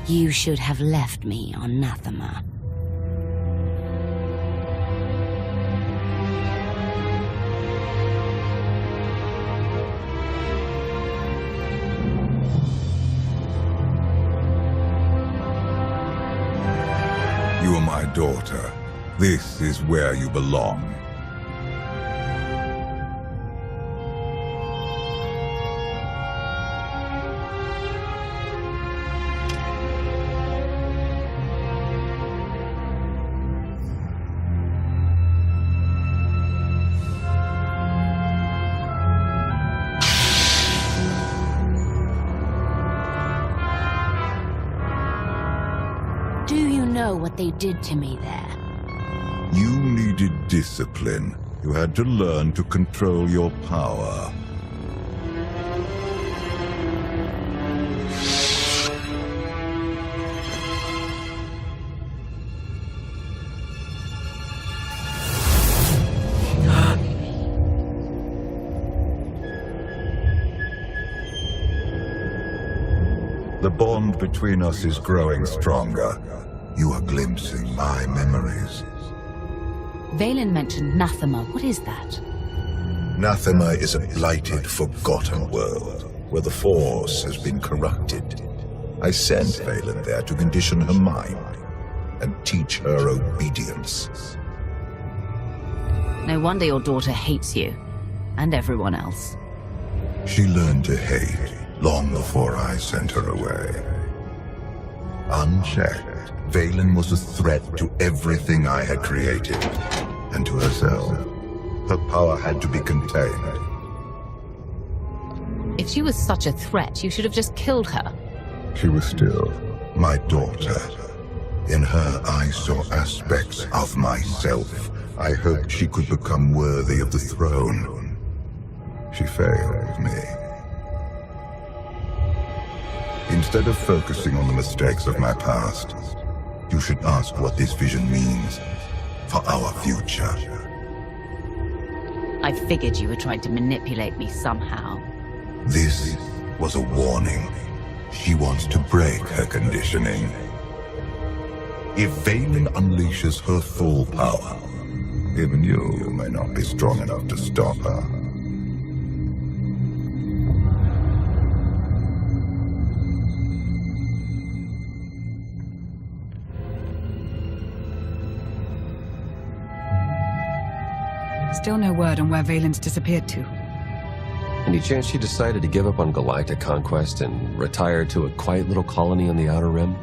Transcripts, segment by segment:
You should have left me on Nathema. You are my daughter. This is where you belong. Do you know what they did to me there? You needed discipline. You had to learn to control your power. The bond between us is growing stronger. You are glimpsing my memories. Valen mentioned Nathema. What is that? Nathema is a blighted, forgotten world, where the Force has been corrupted. I sent Valen there to condition her mind, and teach her obedience. No wonder your daughter hates you, and everyone else. She learned to hate long before I sent her away. Unchecked, Valen was a threat to everything I had created, and to herself. Her power had to be contained. If she was such a threat, you should have just killed her. She was still my daughter. In her, I saw aspects of myself. I hoped she could become worthy of the throne. She failed me. Instead of focusing on the mistakes of my past, you should ask what this vision means for our future. I figured you were trying to manipulate me somehow. This was a warning. She wants to break her conditioning. If Valen unleashes her full power, even you may not be strong enough to stop her. Still no word on where Valen's disappeared to. Any chance she decided to give up on galactic conquest and retire to a quiet little colony on the Outer Rim?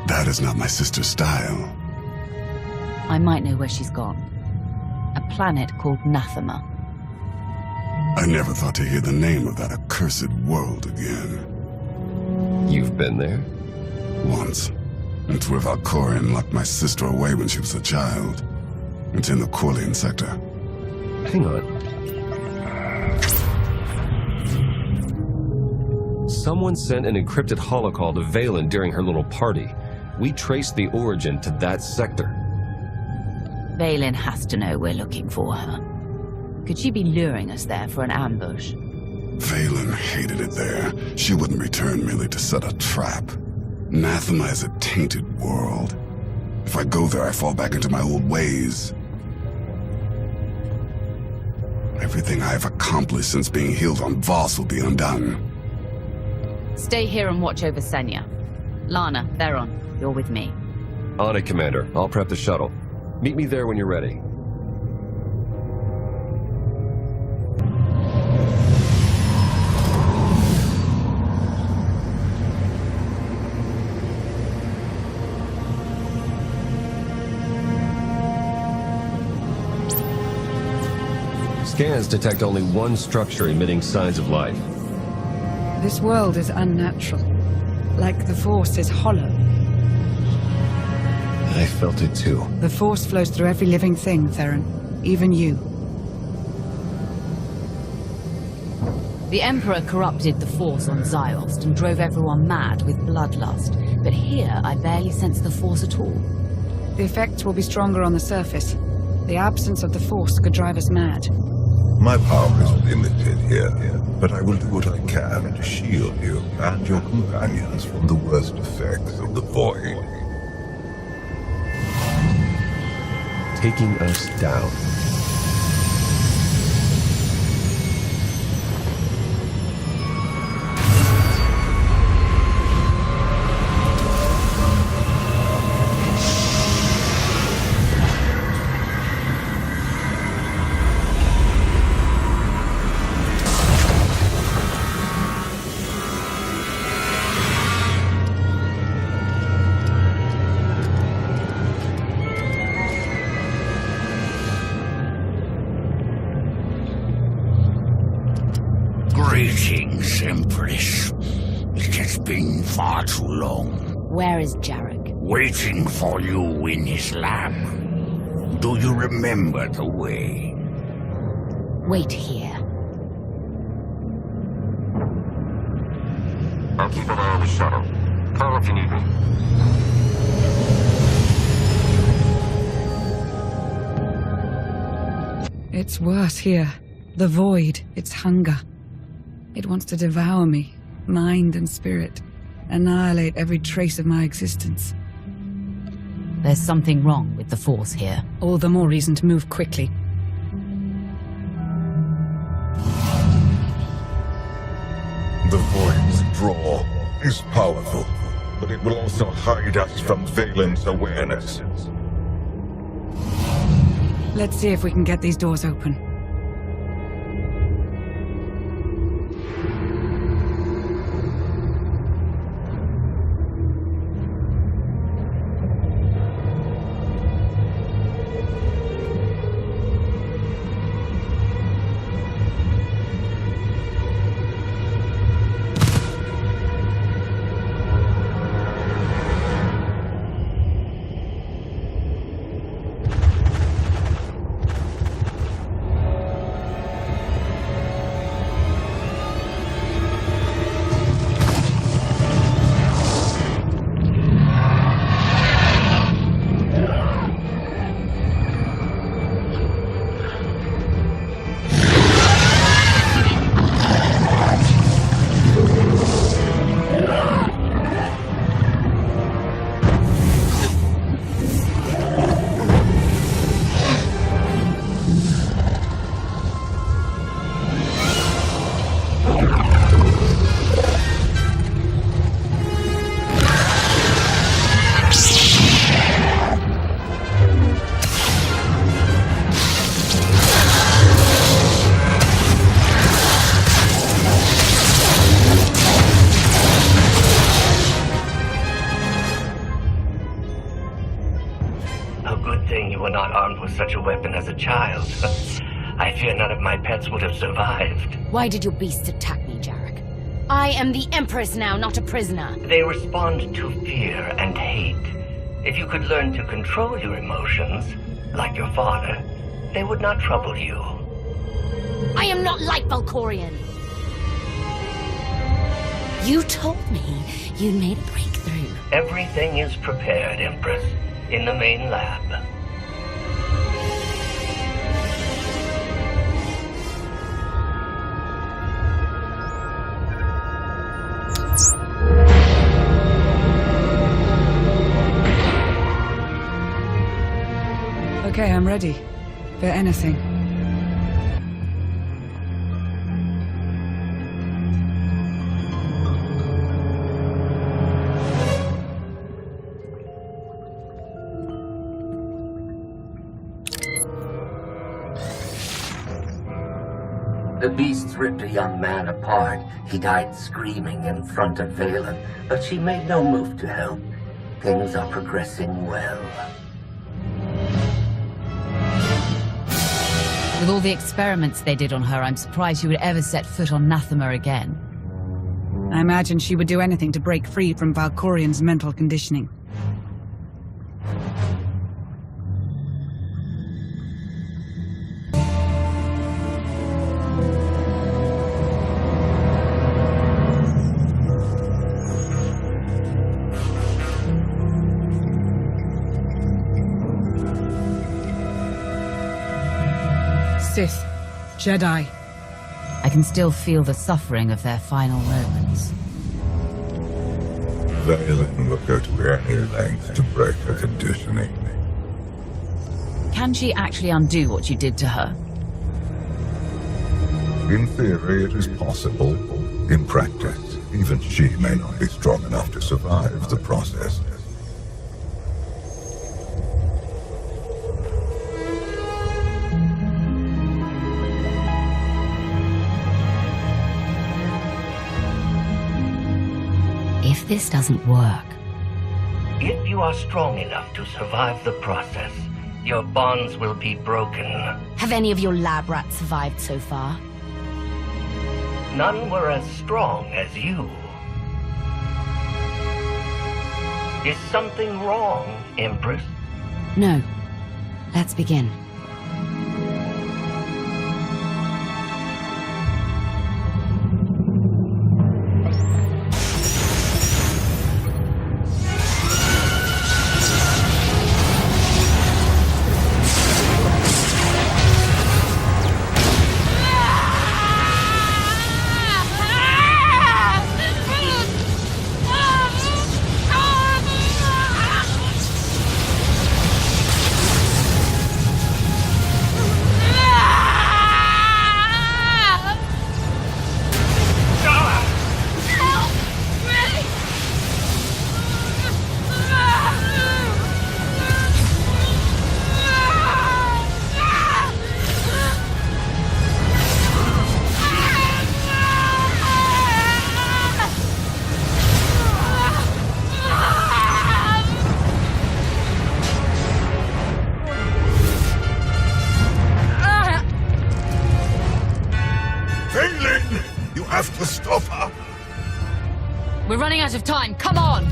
That is not my sister's style. I might know where she's gone. A planet called Nathema. I never thought to hear the name of that accursed world again. You've been there? Once. It's where Valkorion locked my sister away when she was a child. It's in the Corlean sector. Hang on. Someone sent an encrypted holocall to Valen during her little party. We traced the origin to that sector. Valen has to know we're looking for her. Could she be luring us there for an ambush? Valen hated it there. She wouldn't return merely to set a trap. Nathema is a tainted world. If I go there, I fall back into my old ways. Everything I have accomplished since being healed on Voss will be undone. Stay here and watch over Senya. Lana, Theron, you're with me. On it, Commander. I'll prep the shuttle. Meet me there when you're ready. Scans detect only one structure emitting signs of life. This world is unnatural. Like the Force is hollow. I felt it too. The Force flows through every living thing, Theron. Even you. The Emperor corrupted the Force on Ziost and drove everyone mad with bloodlust. But here, I barely sense the Force at all. The effects will be stronger on the surface. The absence of the Force could drive us mad. My power is limited here, but I will do what I can to shield you and your companions from the worst effects of the Void. Taking us down. Greetings, Empress. It has been far too long. Where is Jarek? Waiting for you in his lab. Do you remember the way? Wait here. I'll keep an eye on the shuttle. Call if you need me. It's worse here. The Void, its hunger. It wants to devour me, mind and spirit, annihilate every trace of my existence. There's something wrong with the Force here. All the more reason to move quickly. The Void's draw is powerful, but it will also hide us from Valen's awareness. Let's see if we can get these doors open. Such a weapon as a child. I fear none of my pets would have survived. Why did your beasts attack me, Jarek? I am the Empress now, not a prisoner. They respond to fear and hate. If you could learn to control your emotions, like your father, they would not trouble you. I am not like Valkorion. You told me you'd made a breakthrough. Everything is prepared, Empress, in the main lab. Okay, I'm ready. For anything. The beasts ripped a young man apart. He died screaming in front of Valen, but she made no move to help. Things are progressing well. With all the experiments they did on her, I'm surprised she would ever set foot on Nathema again. I imagine she would do anything to break free from Valkorion's mental conditioning. Sith, Jedi. I can still feel the suffering of their final moments. Valen will go to any length to break her conditioning. Can she actually undo what you did to her? In theory, it is possible. In practice, even she may not be strong enough to survive the process. If this doesn't work... If you are strong enough to survive the process, your bonds will be broken. Have any of your lab rats survived so far? None were as strong as you. Is something wrong, Empress? No. Let's begin. You have to stop her! We're running out of time. Come on!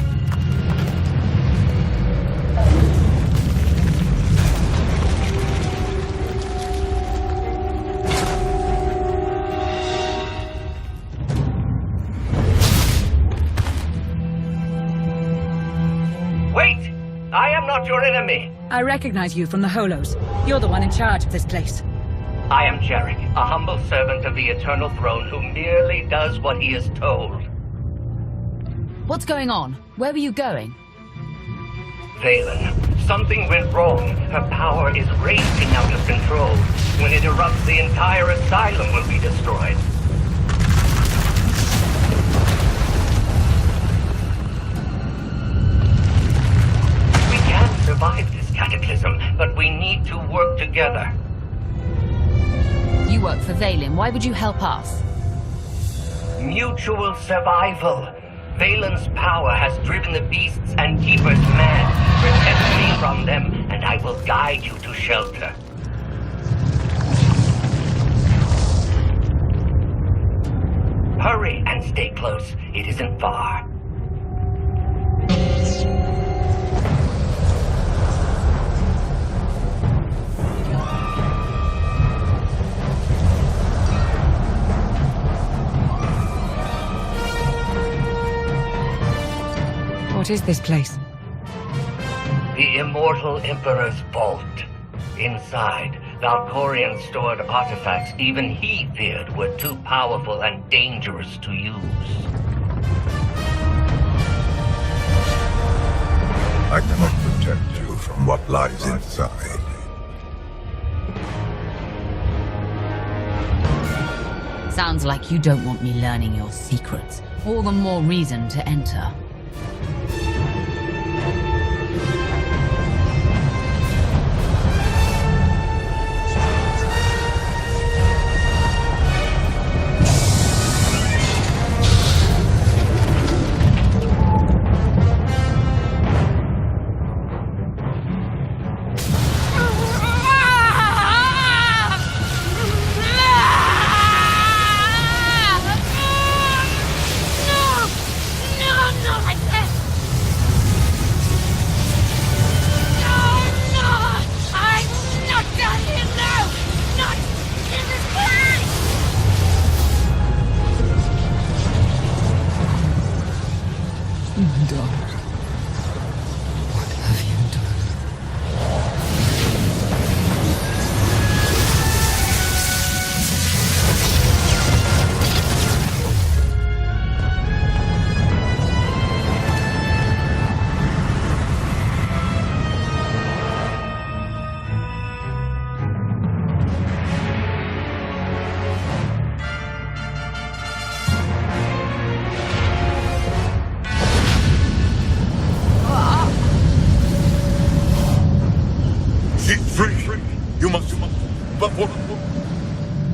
Wait! I am not your enemy! I recognize you from the Holos. You're the one in charge of this place. I am Jarek, a humble servant of the Eternal Throne who merely does what he is told. What's going on? Where were you going? Valen, something went wrong. Her power is racing out of control. When it erupts, the entire asylum will be destroyed. We can survive this cataclysm, but we need to work together. You work for Valen. Why would you help us? Mutual survival. Valen's power has driven the beasts and keepers mad. Protect me from them, and I will guide you to shelter. Hurry and stay close. It isn't far. What is this place? The Immortal Emperor's vault. Inside, Valkorian stored artifacts even he feared were too powerful and dangerous to use. I cannot protect you from what lies inside. Sounds like you don't want me learning your secrets. All the more reason to enter.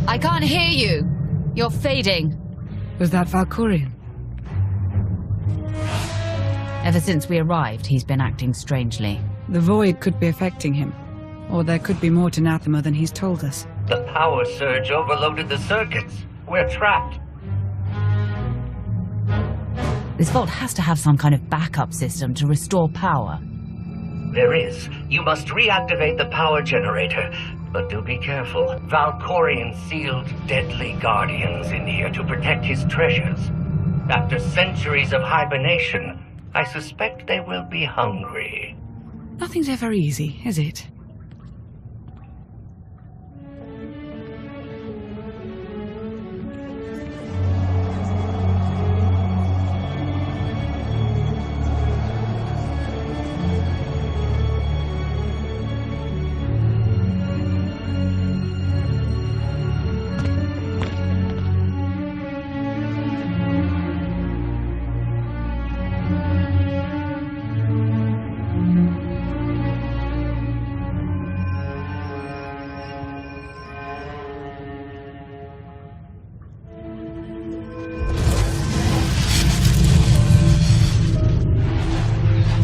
I can't hear you. You're fading. Was that Valkorion? Ever since we arrived, he's been acting strangely. The void could be affecting him. Or there could be more to Nathema than he's told us. The power surge overloaded the circuits. We're trapped. This vault has to have some kind of backup system to restore power. There is. You must reactivate the power generator. But do be careful. Valkorion sealed deadly guardians in here to protect his treasures. After centuries of hibernation, I suspect they will be hungry. Nothing's ever easy, is it?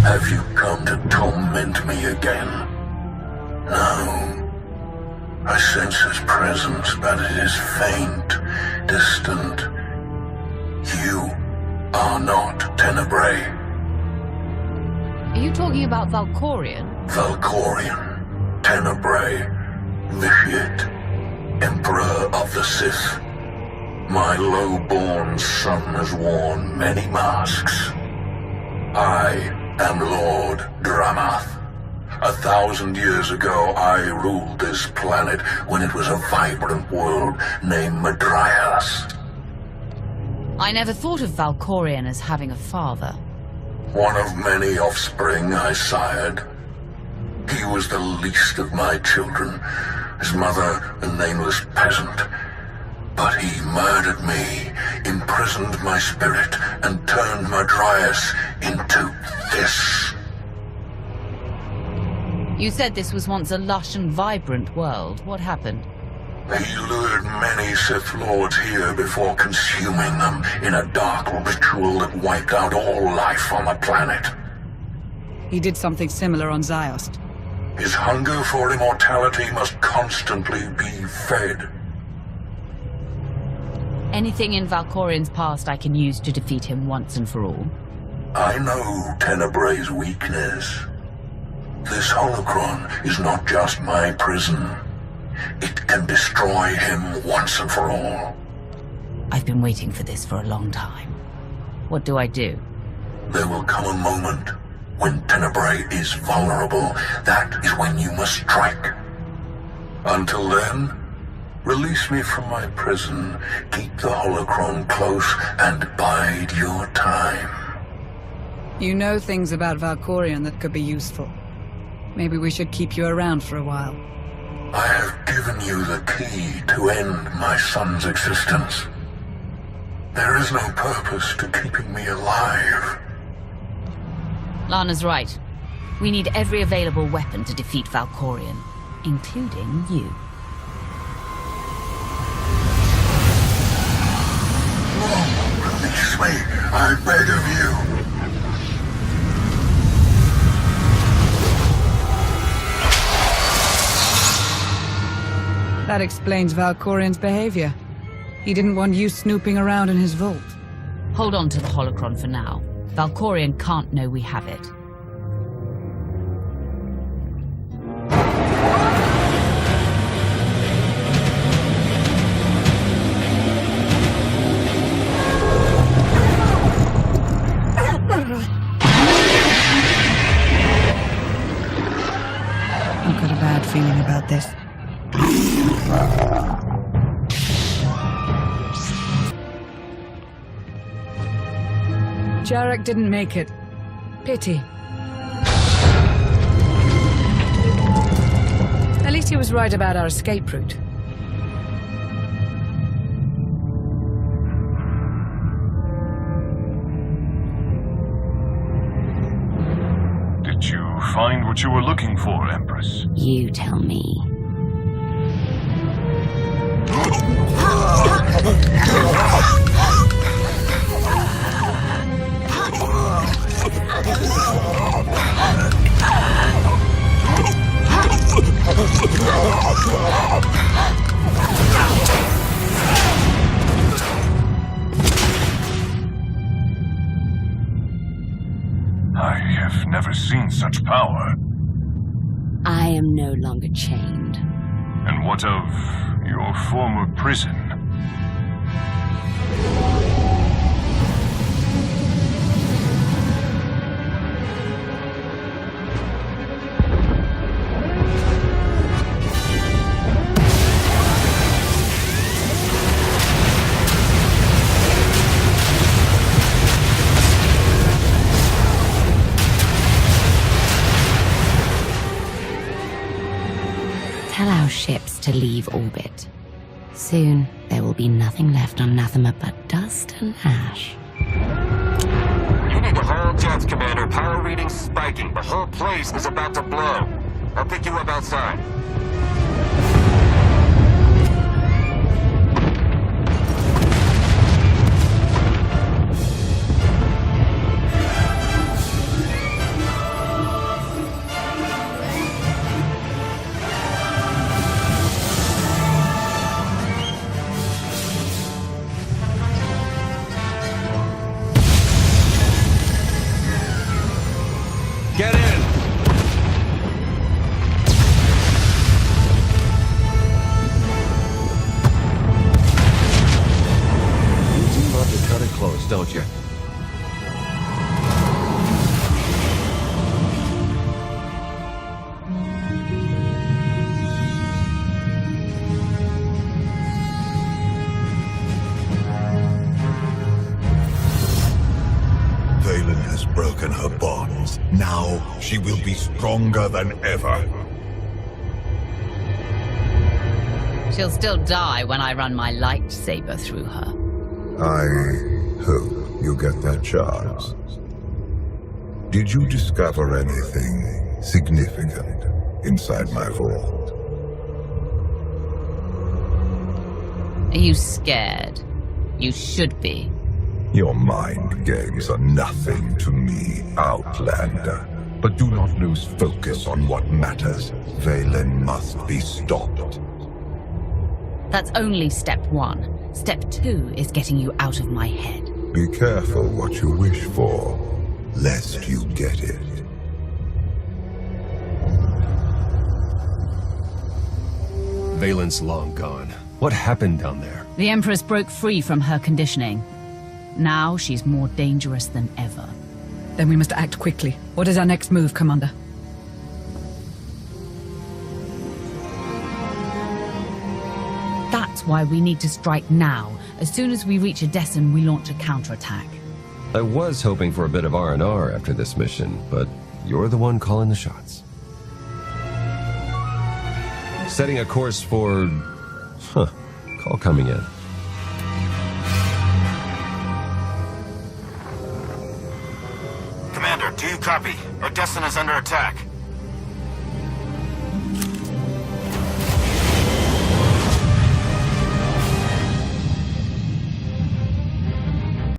Have you come to torment me again? No. I sense his presence, but it is faint, distant. You are not Tenebrae. Are you talking about Valkorion? Valkorion, Tenebrae, Vitiate, Emperor of the Sith. My low-born son has worn many masks. I am Lord Dramath. 1,000 years ago, I ruled this planet when it was a vibrant world named Madrias. I never thought of Valkorion as having a father. One of many offspring I sired. He was the least of my children, his mother a nameless peasant. But he murdered me, imprisoned my spirit, and turned Madrias into this. You said this was once a lush and vibrant world. What happened? He lured many Sith Lords here before consuming them in a dark ritual that wiped out all life on the planet. He did something similar on Ziost. His hunger for immortality must constantly be fed. Anything in Valkorion's past I can use to defeat him once and for all? I know Tenebrae's weakness. This holocron is not just my prison. It can destroy him once and for all. I've been waiting for this for a long time. What do I do? There will come a moment when Tenebrae is vulnerable. That is when you must strike. Until then, release me from my prison, keep the holocron close, and bide your time. You know things about Valkorion that could be useful. Maybe we should keep you around for a while. I have given you the key to end my son's existence. There is no purpose to keeping me alive. Lana's right. We need every available weapon to defeat Valkorion, including you. Release me, I beg of you. That explains Valkorion's behavior. He didn't want you snooping around in his vault. Hold on to the holocron for now. Valkorion can't know we have it. I've got a bad feeling about this. Jarek didn't make it. Pity. At least he was right about our escape route. Did you find what you were looking for, Empress? You tell me. I have never seen such power. I am no longer chained. And what of your former prison? Tell our ships to leave orbit. Soon, there will be nothing left on Nathema but dust and ash. You need to hold jets, Commander. Power readings spiking. The whole place is about to blow. I'll pick you up outside. Get in! You do love to cut it close, don't you? Valen has broken her bonds. Now she will be stronger than ever. She'll still die when I run my lightsaber through her. I hope you get that chance. Did you discover anything significant inside my vault? Are you scared? You should be. Your mind games are nothing to me, Outlander. But do not lose focus on what matters. Valen must be stopped. That's only step 1. Step 2 is getting you out of my head. Be careful what you wish for, lest you get it. Valen's long gone. What happened down there? The Empress broke free from her conditioning. Now she's more dangerous than ever. Then we must act quickly. What is our next move, Commander? That's why we need to strike now. As soon as we reach Edessan, we launch a counterattack. I was hoping for a bit of R&R after this mission, but you're the one calling the shots. Setting a course for... Call coming in. Commander, do you copy? Edessan is under attack.